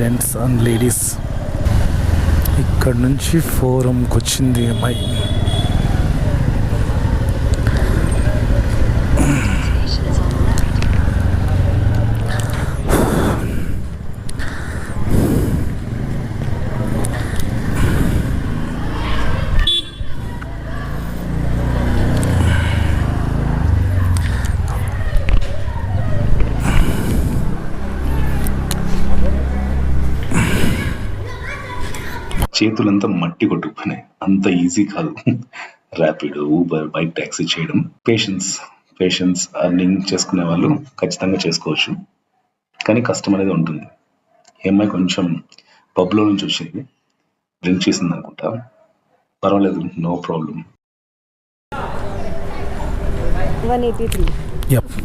Gents and ladies. ఇక్కడ నుంచి ఫోరంకి వచ్చింది అమ్మాయి. చేతులంతా మట్టి కొట్టుకుపోయినాయి. అంత ఈజీ కాదు ర్యాపిడో, ఊబర్, బైక్ ట్యాక్సీ చేయడం. పేషెన్స్ అర్నింగ్ చేసుకునే వాళ్ళు ఖచ్చితంగా చేసుకోవచ్చు, కానీ కష్టం అనేది ఉంటుంది. ఈ అమ్మాయి కొంచెం పబ్లో నుంచి వచ్చింది, డ్రింక్ చేసింది అనుకుంటా. పర్వాలేదు, నో ప్రాబ్లం. 183. యప్.